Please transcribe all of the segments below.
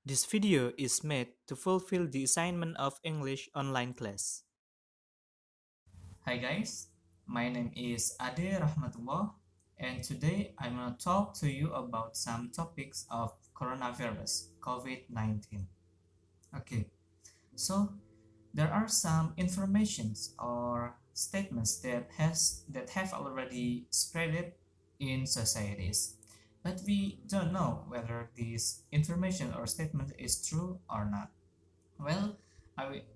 This video is made to fulfill the assignment of English online class. Hi guys, my name is Ade Rahmatullah and today I'm going to talk to you about some topics of coronavirus, COVID-19. Okay, so there are some informations or statements that have already spread it in societies, but we don't know whether this information or statement is true or not. Well,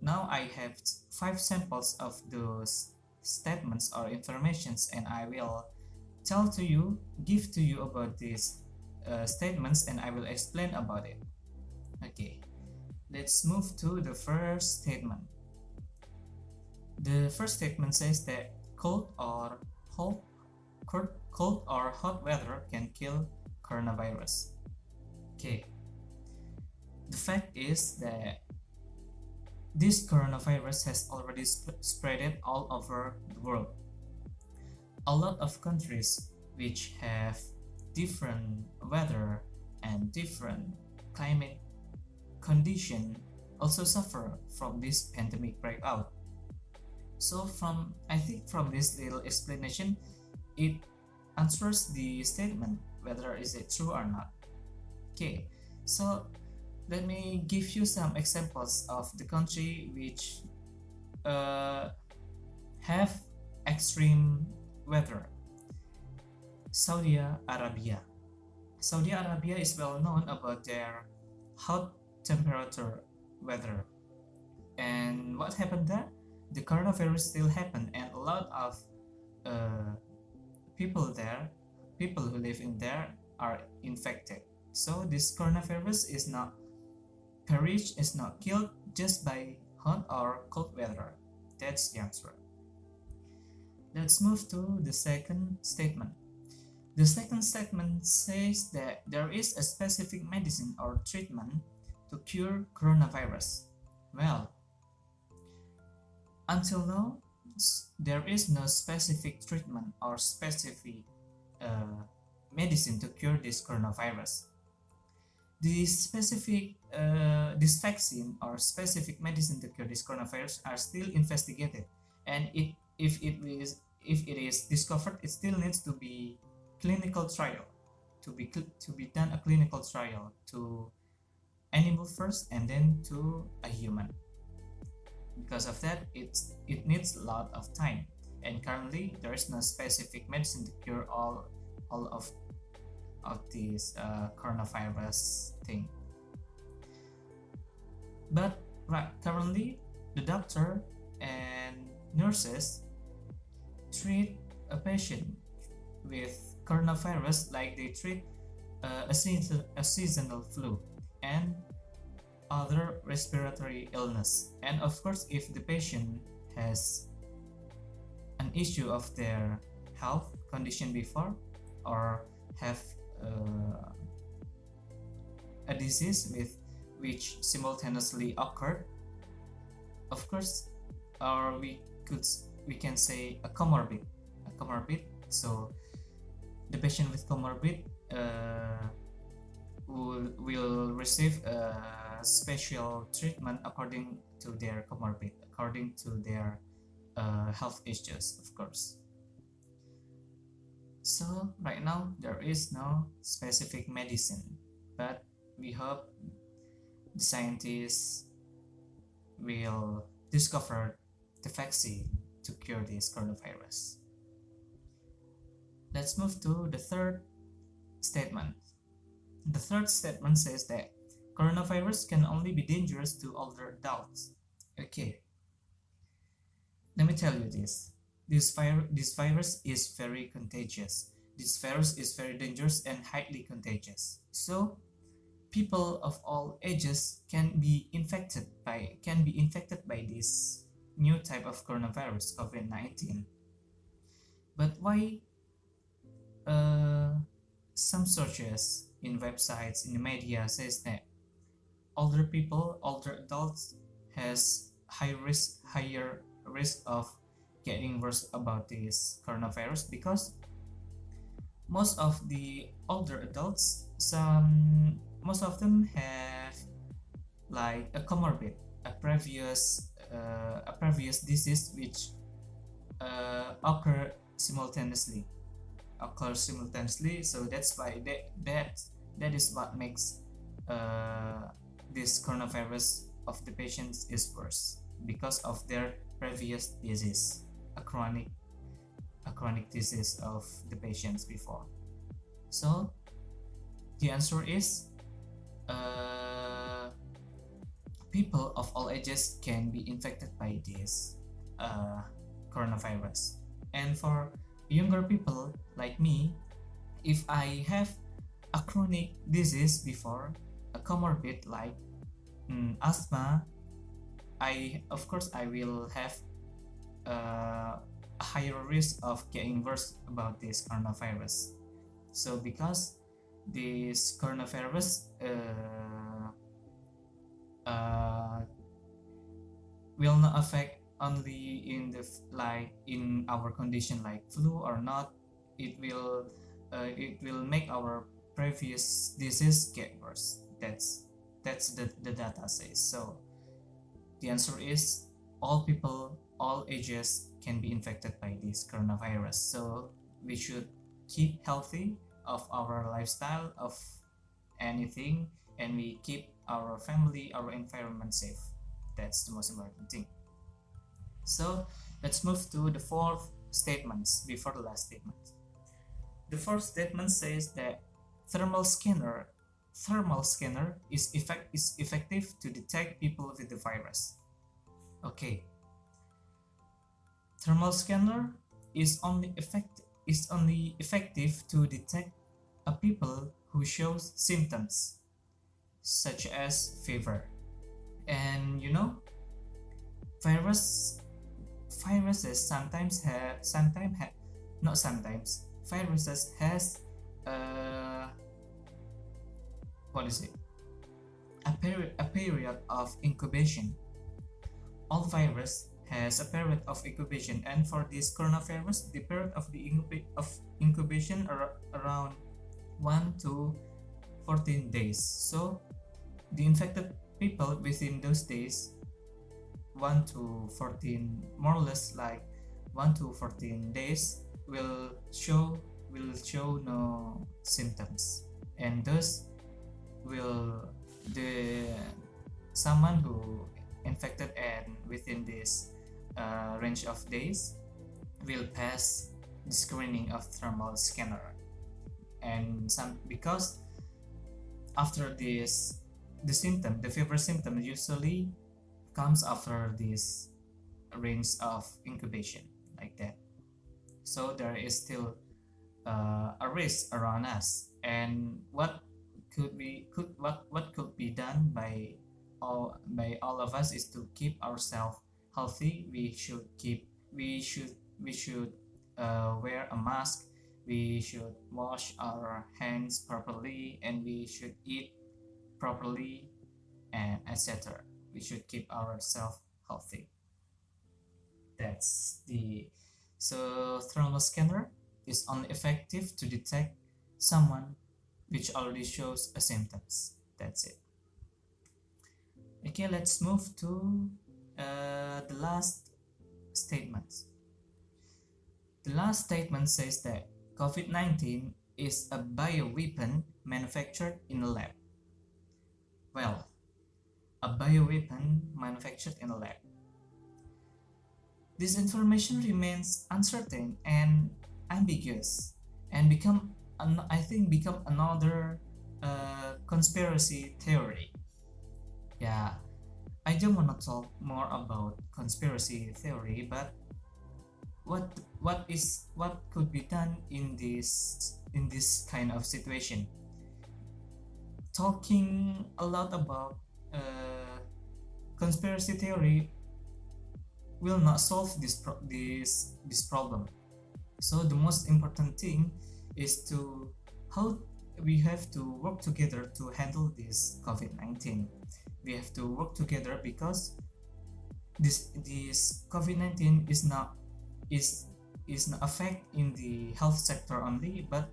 now I have five samples of those statements or informations, and I will give to you about these statements, and I will explain about it. Okay, let's move to the first statement. The first statement says that hot, cold or hot weather can kill coronavirus. Okay, the fact is that this coronavirus has already spread all over the world. A lot of countries which have different weather and different climate condition also suffer from this pandemic breakout. So I think from this little explanation, it answers the statement whether is it true or not. Okay, so let me give you some examples of the country which have extreme weather. Saudi Arabia. Saudi Arabia is well known about their hot temperature weather. And what happened there? The coronavirus still happened, and a lot of people who live in there are infected. So this coronavirus is not perished, is not killed just by hot or cold weather. That's the answer. Let's move to the second statement. The second statement says that there is a specific medicine or treatment to cure coronavirus. Well, until now, there is no specific treatment or specific medicine to cure this coronavirus. This vaccine or specific medicine to cure this coronavirus are still investigated, and if it is discovered, it still needs to be clinical trial, to be done a clinical trial to animal first and then to a human. Because of that, it needs a lot of time, and currently there is no specific medicine to cure all of this coronavirus thing. But currently, the doctor and nurses treat a patient with coronavirus like they treat a seasonal flu and other respiratory illness. And of course, if the patient has an issue of their health condition before, or have a disease with which simultaneously occurred, of course, or we can say a comorbid. So the patient with comorbid will receive a special treatment according to their comorbid, according to their health issues, of course. So right now there is no specific medicine, but we hope the scientists will discover the vaccine to cure this coronavirus. Let's move to the third statement. The third statement says that coronavirus can only be dangerous to older adults. Okay, let me tell you this. This virus is very contagious. This virus is very dangerous and highly contagious. So people of all ages can be infected by this new type of coronavirus, COVID-19. But why some sources in websites, in the media, says that older adults has higher risk of getting worse about this coronavirus, because most of the older adults, most of them have like a comorbid, a previous disease which occur simultaneously so that's why that is what makes this coronavirus of the patients is worse because of their previous disease, a chronic disease of the patients before. So the answer is people of all ages can be infected by this coronavirus. And for younger people like me, if I have a chronic disease before, a comorbid like asthma, I will have a higher risk of getting worse about this coronavirus. So because this coronavirus will not affect only in the in our condition like flu or not, it will make our previous disease get worse. That's the data says. So the answer is all people, all ages can be infected by this coronavirus. So we should keep healthy of our lifestyle, of anything, and we keep our family, our environment safe. That's the most important thing. So let's move to the fourth statements before the last statement. The fourth statement says that thermal scanner is effective to detect people with the virus. Okay. Thermal scanner is only effective to detect a people who shows symptoms such as fever. And you know, viruses sometimes viruses has a period of incubation. All virus has a period of incubation, and for this coronavirus, the period of the incubation are around 1 to 14 days. So the infected people within those days, 1 to 14, more or less like 1 to 14 days, will show no symptoms, and thus will the someone who infected and within this range of days will pass the screening of thermal scanner. And because after this, the fever symptom usually comes after this range of incubation like that. So there is still a risk around us, and what could be done by all of us is to keep ourselves healthy. We should wear a mask, we should wash our hands properly, and we should eat properly, and etc. We should keep ourselves healthy. So thermal scanner is only effective to detect someone which already shows a symptoms. That's it. Okay, let's move to the last statement. The last statement says that COVID-19 is a bioweapon manufactured in a lab. Well, a bioweapon manufactured in a lab. This information remains uncertain and ambiguous, and become another conspiracy theory. Yeah, I don't want to talk more about conspiracy theory, but what could be done in this kind of situation? Talking a lot about conspiracy theory will not solve this problem. So the most important thing is how we have to work together to handle this COVID-19. We have to work together because this COVID-19 is not affect in the health sector only, but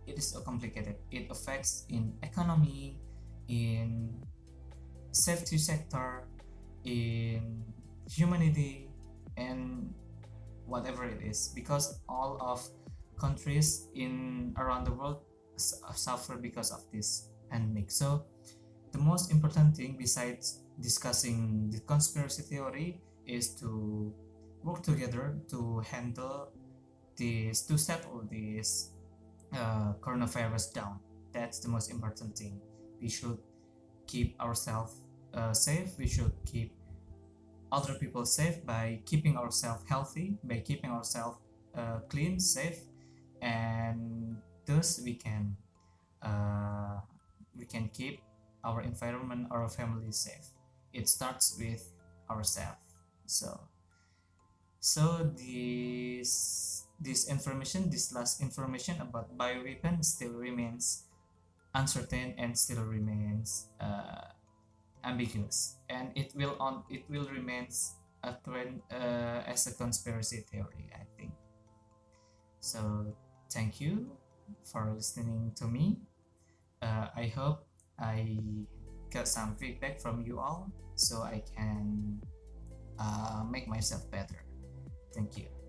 it is so complicated. It affects in economy, in safety sector, in humanity, and whatever it is, because all of countries in around the world suffer because of this pandemic. So the most important thing besides discussing the conspiracy theory is to work together to handle this, to settle this coronavirus down. That's the most important thing. We should keep ourselves safe. We should keep other people safe by keeping ourselves healthy, by keeping ourselves clean, safe, and thus uh, we can keep our environment, our family safe. It starts with ourselves. So this information, this last information about bioweapon still remains uncertain and still remains ambiguous, and it will remains a trend as a conspiracy theory, I think. So thank you for listening to me. I hope I got some feedback from you all so I can make myself better. Thank you.